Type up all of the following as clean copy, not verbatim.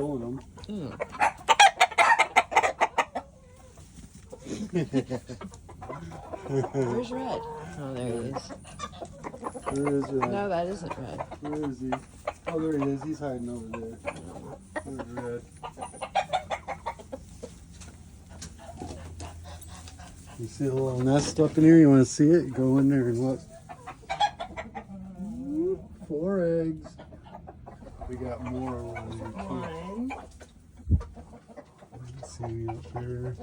Them. Where's Red? Oh, there he is. Where is Red? No, that isn't Red. Where is he? Oh, there he is. He's hiding over there. There's Red. You see a little nest up in here? You want to see it? Go in there and look. 4 eggs. We got more over there too. One. Let's see up there.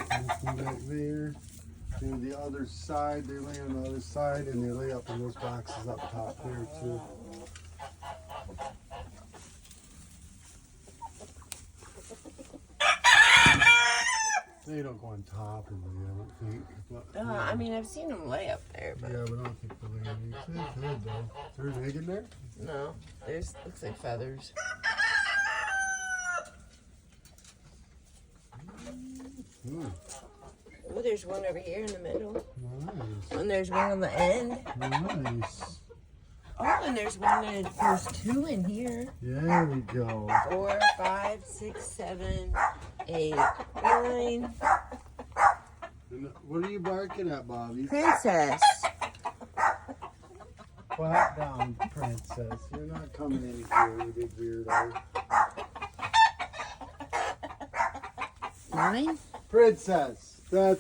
Nothing back there. And the other side, they lay on the other side, and they lay up in those boxes up top there too. They don't go on top of me, I don't think. But, I mean, I've seen them lay up there, but yeah, but I don't think they're laying eggs. They could though. Is there an egg in there? no. There's looks like feathers. Oh, there's one over here in the middle. Nice. And there's one on the end. Nice. Oh, and there's one that there's 2 in here. There we go. 4, 5, 6, 7, 8, 9. And what are you barking at, Bobby? Princess. Quiet down, princess. You're not coming in here, you big weirdo. 9? Princess. That's